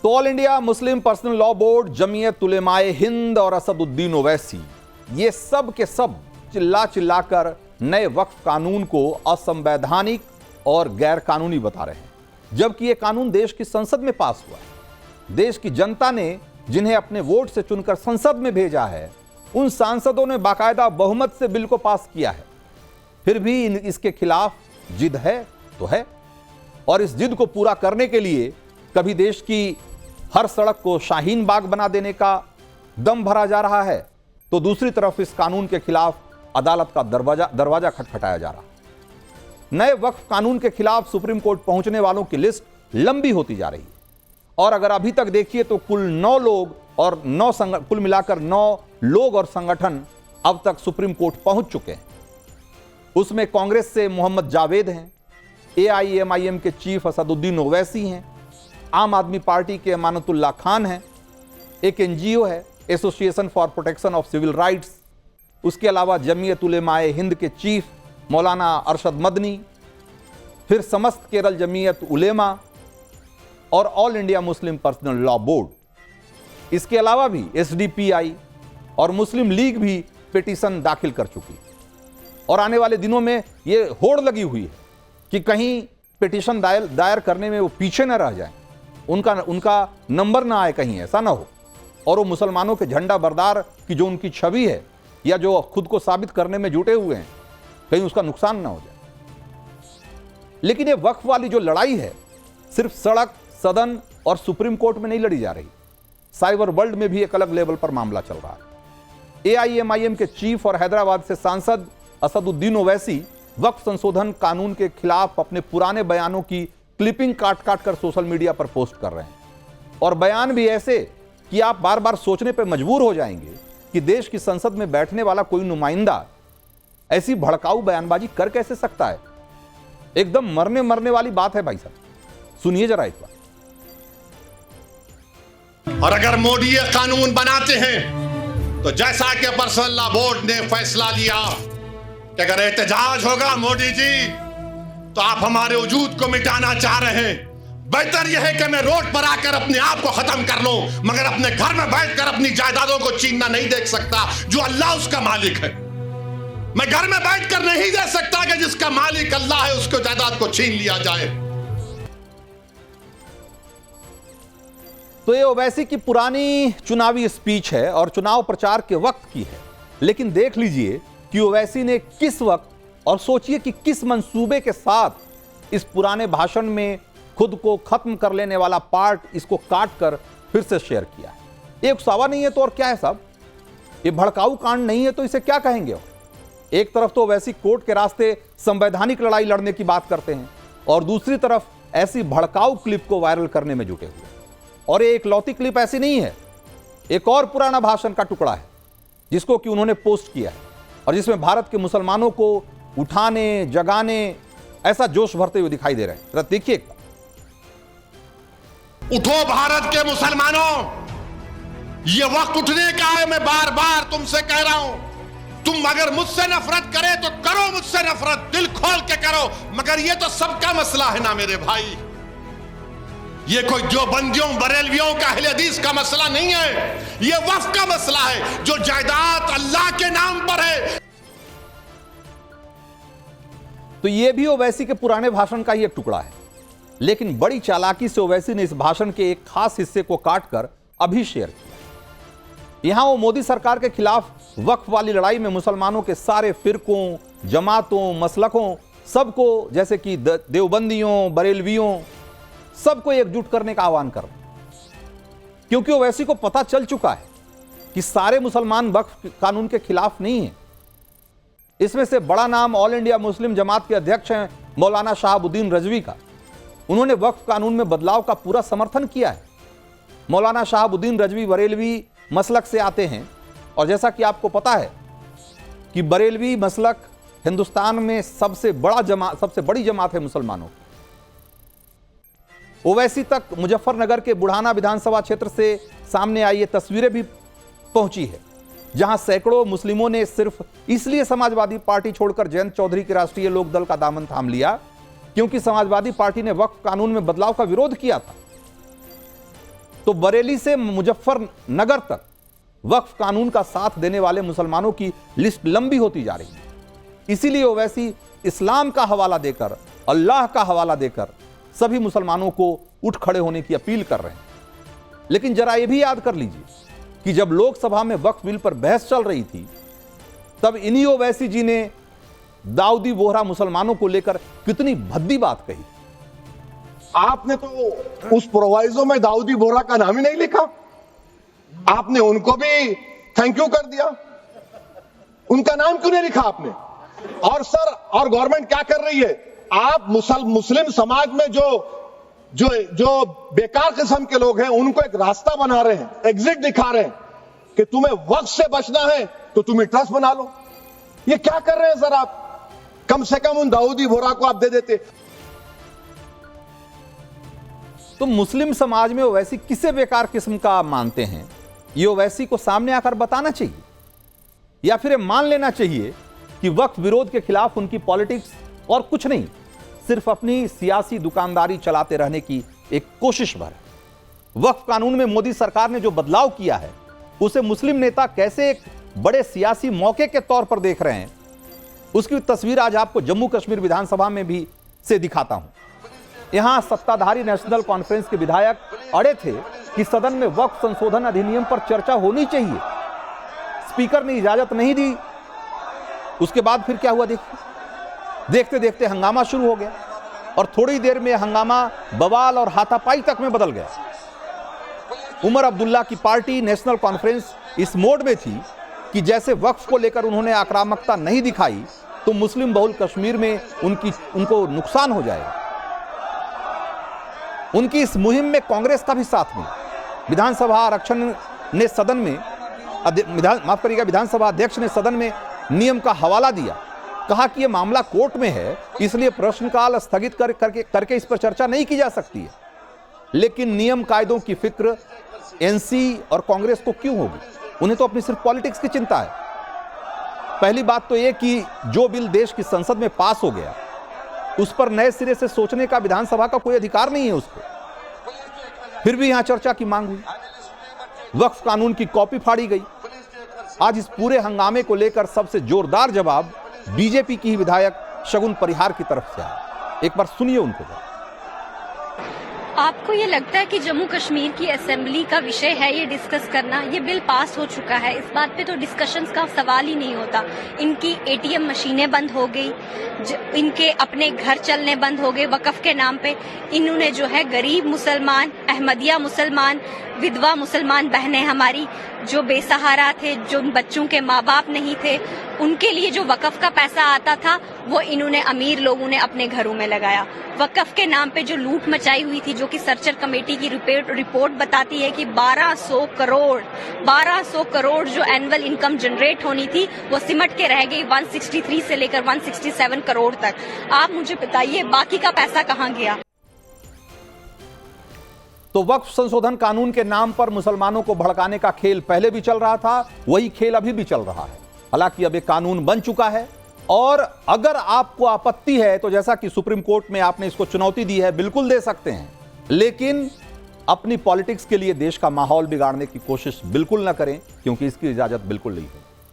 तो All India Muslim Personal Law Board, Jamiat Ulama e Hind और असदुद्दीन ओवैसी, ये सब के सब चिल्ला चिल्लाकर नए वक्फ कानून को असंवैधानिक और गैर कानूनी बता रहे हैं, जबकि यह कानून देश की संसद में पास हुआ है। देश की जनता ने जिन्हें अपने वोट से चुनकर संसद में भेजा है, उन सांसदों ने बाकायदा बहुमत से बिल को पास किया है। फिर भी इसके खिलाफ जिद है तो है, और इस जिद को पूरा करने के लिए कभी देश की हर सड़क को शाहीन बाग बना देने का दम भरा जा रहा है, तो दूसरी तरफ इस कानून के खिलाफ अदालत का दरवाजा खटखटाया जा रहा है। नए वक्फ कानून के खिलाफ सुप्रीम कोर्ट पहुंचने वालों की लिस्ट लंबी होती जा रही है, और अगर अभी तक देखिए तो कुल 9 लोग और कुल मिलाकर 9 लोग और संगठन अब तक सुप्रीम कोर्ट पहुंच चुके हैं। उसमें कांग्रेस से मोहम्मद जावेद हैं, AIMIM के चीफ असदुद्दीन ओवैसी हैं, आम आदमी पार्टी के अमानतुल्लाह खान हैं, एक NGO है association for protection of civil rights, उसके अलावा जमीयत उलेमाए हिंद के चीफ मौलाना अरशद मदनी, फिर समस्त केरल जमीयत उलेमा और all India Muslim Personal Law board. इसके अलावा भी SDPI और मुस्लिम लीग भी पिटीशन दाखिल कर चुकी, और आने वाले दिनों में ये होड़ लगी हुई है कि कहीं पिटीशन दायर करने में वो पीछे न रह जाए, उनका नंबर ना आए, कहीं ऐसा ना हो, और वो मुसलमानों के झंडा बरदार की जो उनकी छवि है या जो खुद को साबित करने में जुटे हुए हैं, कहीं उसका नुकसान ना हो जाए। लेकिन ये वक्फ वाली जो लड़ाई है, सिर्फ सड़क, सदन और सुप्रीम कोर्ट में नहीं लड़ी जा रही, साइबर वर्ल्ड में भी एक अलग लेवल पर मामला चल रहा है। AIMIM के चीफ और हैदराबाद से सांसद असदुद्दीन ओवैसी वक्फ संशोधन कानून के खिलाफ अपने पुराने बयानों की क्लिपिंग काट काट कर सोशल मीडिया पर पोस्ट कर रहे हैं, और बयान भी ऐसे कि आप बार बार सोचने पर मजबूर हो जाएंगे कि देश की संसद में बैठने वाला कोई नुमाइंदा ऐसी भड़काऊ बयानबाजी कर कैसे सकता है। एकदम मरने वाली बात है भाई साहब, सुनिए जरा एक बार। और अगर मोदी ये कानून बनाते हैं तो जैसा कि पर्सनल लॉ बोर्ड ने फैसला लिया कि अगर एहतजाज होगा मोदी जी तो आप हमारे वजूद को मिटाना चाह रहे हैं, बेहतर यह है कि मैं रोड पर आकर अपने आप को खत्म कर लूं, मगर अपने घर में बैठकर अपनी जायदादों को छीनना नहीं देख सकता जो अल्लाह उसका मालिक है। मैं घर में बैठकर नहीं दे सकता कि जिसका मालिक अल्लाह है उसको जायदाद को छीन लिया जाए। तो ये ओवैसी की पुरानी चुनावी स्पीच है और चुनाव प्रचार के वक्त की है, लेकिन देख लीजिए कि ओवैसी ने किस वक्त और सोचिए कि किस मंसूबे के साथ इस पुराने भाषण में खुद को खत्म कर लेने वाला पार्ट इसको काट कर फिर से शेयर किया है। एक सवा नहीं है तो और क्या है साहब, ये भड़काऊ कांड नहीं है तो इसे क्या कहेंगे। एक तरफ तो ओवैसी कोर्ट के रास्ते संवैधानिक लड़ाई लड़ने की बात करते हैं, और दूसरी तरफ ऐसी भड़काऊ क्लिप को वायरल करने में जुटे हुए। और ये एक लौती क्लिप ऐसी नहीं है, एक और पुराना भाषण का टुकड़ा है जिसको कि उन्होंने पोस्ट किया है, और जिसमें भारत के मुसलमानों को उठाने, जगाने ऐसा जोश भरते हुए दिखाई दे रहे हैं। देखिए, उठो भारत के मुसलमानों, ये वक्त उठने का है। मैं बार बार तुमसे कह रहा हूं, तुम अगर मुझसे नफरत करे तो करो मुझसे नफरत, दिल खोल के करो, मगर ये तो सबका मसला है ना मेरे भाई। ये कोई देवबंदियों बरेलवियों का अहले हदीस का मसला नहीं है, ये वक्फ का मसला है जो जायदाद अल्लाह के नाम पर है। तो ये भी ओवैसी के पुराने भाषण का ही एक टुकड़ा है, लेकिन बड़ी चालाकी से ओवैसी ने इस भाषण के एक खास हिस्से को काटकर अभी शेयर किया। यहां वो मोदी सरकार के खिलाफ वक्फ वाली लड़ाई में मुसलमानों के सारे फिरकों, जमातों, मसलकों, सबको, जैसे कि देवबंदियों, बरेलवियों, सबको एकजुट करने का आह्वान कर रहे हैं, क्योंकि ओवैसी को पता चल चुका है कि सारे मुसलमान वक्फ कानून के खिलाफ नहीं है। इसमें से बड़ा नाम ऑल इंडिया मुस्लिम जमात के अध्यक्ष हैं मौलाना शहाबुद्दीन रजवी का। उन्होंने वक्फ कानून में बदलाव का पूरा समर्थन किया है। मौलाना शहाबुद्दीन रजवी बरेलवी मसलक से आते हैं, और जैसा कि आपको पता है कि बरेलवी मसलक हिंदुस्तान में सबसे बड़ी जमात है मुसलमानों की। ओवैसी तक मुजफ्फरनगर के बुढ़ाना विधानसभा क्षेत्र से सामने आई ये तस्वीरें भी पहुंची है, जहां सैकड़ों मुस्लिमों ने सिर्फ इसलिए समाजवादी पार्टी छोड़कर जयंत चौधरी के राष्ट्रीय लोक दल का दामन थाम लिया क्योंकि समाजवादी पार्टी ने वक्फ कानून में बदलाव का विरोध किया था। तो बरेली से मुजफ्फरनगर तक वक्फ कानून का साथ देने वाले मुसलमानों की लिस्ट लंबी होती जा रही है। इसीलिए ओवैसी इस्लाम का हवाला देकर, अल्लाह का हवाला देकर सभी मुसलमानों को उठ खड़े होने की अपील कर रहे हैं। लेकिन जरा यह भी याद कर लीजिए कि जब लोकसभा में वक्फ बिल पर बहस चल रही थी, तब इन्हीं ओवैसी जी ने दाऊदी बोहरा मुसलमानों को लेकर कितनी भद्दी बात कही। आपने तो उस प्रोवाइजो में दाऊदी बोहरा का नाम ही नहीं लिखा। आपने उनको भी थैंक यू कर दिया, उनका नाम क्यों नहीं लिखा आपने? और सर, और गवर्नमेंट क्या कर रही है? आप मुस्लिम समाज में जो बेकार किस्म के लोग हैं उनको एक रास्ता बना रहे हैं, एग्जिट दिखा रहे हैं कि तुम्हें वक्त से बचना है तो तुम ट्रस्ट बना लो। ये क्या कर रहे हैं सर आप? कम से कम उन दाऊदी बोहरा को आप दे देते। तो मुस्लिम समाज में ओवैसी किसे बेकार किस्म का मानते हैं, ये ओवैसी को सामने आकर बताना चाहिए, या फिर मान लेना चाहिए कि वक्फ विरोध के खिलाफ उनकी पॉलिटिक्स और कुछ नहीं, सिर्फ अपनी सियासी दुकानदारी चलाते रहने की एक कोशिश भर है। वक्फ कानून में मोदी सरकार ने जो बदलाव किया है उसे मुस्लिम नेता कैसे एक बड़े सियासी मौके के तौर पर देख रहे हैं, उसकी तस्वीर आज आपको जम्मू कश्मीर विधानसभा में भी से दिखाता हूं। यहां सत्ताधारी नेशनल कॉन्फ्रेंस के विधायक अड़े थे कि सदन में वक्फ संशोधन अधिनियम पर चर्चा होनी चाहिए। स्पीकर ने इजाजत नहीं दी। उसके बाद फिर क्या हुआ देखते देखते हंगामा शुरू हो गया और थोड़ी देर में हंगामा बवाल और हाथापाई तक में बदल गया। उमर अब्दुल्ला की पार्टी नेशनल कॉन्फ्रेंस इस मोड में थी कि जैसे वक्फ को लेकर उन्होंने आक्रामकता नहीं दिखाई तो मुस्लिम बहुल कश्मीर में उनको नुकसान हो जाएगा। उनकी इस मुहिम में कांग्रेस का भी साथ मिला। विधानसभा आरक्षण ने सदन में विधानसभा अध्यक्ष ने सदन में नियम का हवाला दिया, कहा कि यह मामला कोर्ट में है, इसलिए प्रश्नकाल स्थगित करके इस पर चर्चा नहीं की जा सकती है। लेकिन नियम कायदों की फिक्र एनसी और कांग्रेस को क्यों होगी? उन्हें तो अपनी सिर्फ पॉलिटिक्स की चिंता है। पहली बात तो यह कि जो बिल देश की संसद में पास हो गया उस पर नए सिरे से सोचने का विधानसभा का कोई अधिकार नहीं है उसको। फिर भी यहां चर्चा की मांग हुई, वक्फ कानून की कॉपी फाड़ी गई। आज इस पूरे हंगामे को लेकर सबसे जोरदार जवाब बीजेपी की ही विधायक शगुन परिहार की तरफ से आया। एक बार सुनिए उनको। आपको ये लगता है कि जम्मू कश्मीर की असेंबली का विषय है ये डिस्कस करना? ये बिल पास हो चुका है, इस बात पे तो डिस्कशंस का सवाल ही नहीं होता। इनकी एटीएम मशीनें बंद हो गई, इनके अपने घर चलने बंद हो गए वक्फ के नाम पे। इन्होंने जो है गरीब मुसलमान, अहमदिया मुसलमान, विधवा मुसलमान बहनें हमारी जो बेसहारा थे, जो बच्चों के माँ बाप नहीं थे, उनके लिए जो वक्फ का पैसा आता था वो इन्होंने अमीर लोगों ने अपने घरों में लगाया। वक्फ के नाम पे जो लूट मचाई हुई थी, जो कि सर्चर कमेटी की रिपोर्ट बताती है कि 1200 करोड़ जो एनुअल इनकम जनरेट होनी थी वो सिमट के रह गई 163 से लेकर 167 करोड़ तक। आप मुझे बताइए बाकी का पैसा कहां गया? तो वक्फ संशोधन कानून के नाम पर मुसलमानों को भड़काने का खेल पहले भी चल रहा था, वही खेल अभी भी चल रहा है। हालांकि अब एक कानून बन चुका है और अगर आपको आपत्ति है तो जैसा कि सुप्रीम कोर्ट में आपने इसको चुनौती दी है, बिल्कुल दे सकते हैं, लेकिन अपनी पॉलिटिक्स के लिए देश का माहौल बिगाड़ने की कोशिश बिल्कुल ना करें, क्योंकि इसकी इजाजत बिल्कुल नहीं है।